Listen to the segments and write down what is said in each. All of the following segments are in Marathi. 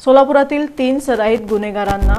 सोलापुरातील 3 सराईत गुन्हेगारांना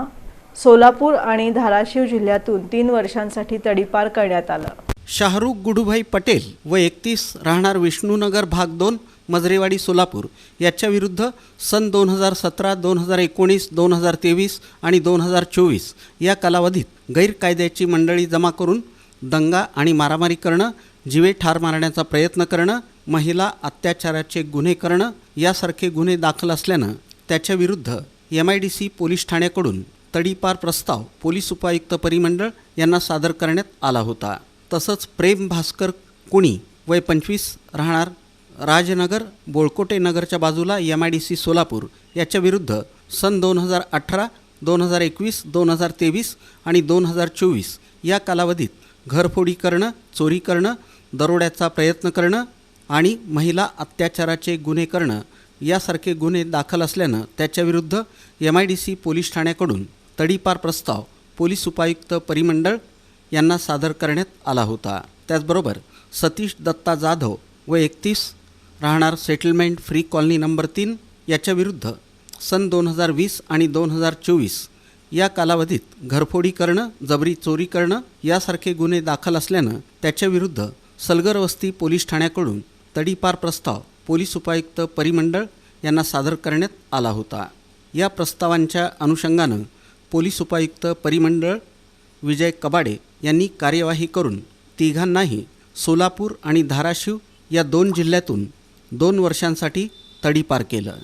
सोलापूर आणि धाराशिव जिल्ह्यातून 3 वर्षांसाठी तडीपार करण्यात आलं। शाहरुख गुडूभाई पटेल व 31 राहणार विष्णुनगर भाग 2 मजरेवाडी सोलापूर याच्या विरुद्ध सन 2017, 2019, 2023 आणि 2024 या कालावधीत गैरकायद्याची मंडळी जमा करून दंगा आणि मारामारी करणं, जीवे ठार मारण्याचा प्रयत्न करणं, महिला अत्याचाराचे गुन्हे करणं यासारखे गुन्हे दाखल असल्यानं त्याच्या विरुद्ध MIDC पोलीस ठाण्याकडून तडीपार प्रस्ताव पोलीस उपायुक्त परिमंडळ यांना सादर करण्यात आला होता। तसंच प्रेम भास्कर कुणी वय 25 राहणार राजनगर बोळकोटे नगरच्या बाजूला MIDC सोलापूर याच्या विरुद्ध सन 2018, 2021, 2023 आणि 2024 या कालावधीत घरफोडी करणं, चोरी करणं, दरोड्याचा प्रयत्न करणं आणि महिला अत्याचाराचे गुन्हे करणं यासारखे गुन्हे दाखल असल्यानं त्याच्याविरुद्ध MIDC पोलीस ठाण्याकडून तडीपार प्रस्ताव पोलीस उपायुक्त परिमंडळ यांना सादर करण्यात आला होता। त्याचबरोबर सतीश दत्ता जाधव व 31 राहणार सेटलमेंट फ्री कॉलनी नंबर 3 याच्या विरुद्ध सन 2020 आणि 2024 या कालावधीत घरफोडी करणं, जबरी चोरी करणं यासारखे गुन्हे दाखल असल्यानं त्याच्याविरुद्ध सलगर वस्ती पोलीस ठाण्याकडून तडीपार प्रस्ताव पोलीस उपायुक्त परिमंडळ यांना सादर करण्यात आला होता। या प्रस्तावांच्या अनुषंगानं पोलीस उपायुक्त परिमंडळ विजय कबाडे यांनी कार्यवाही करून तिघांनाही सोलापूर आणि धाराशिव या 2 जिल्ह्यातून 2 वर्षांसाठी तडीपार केलं।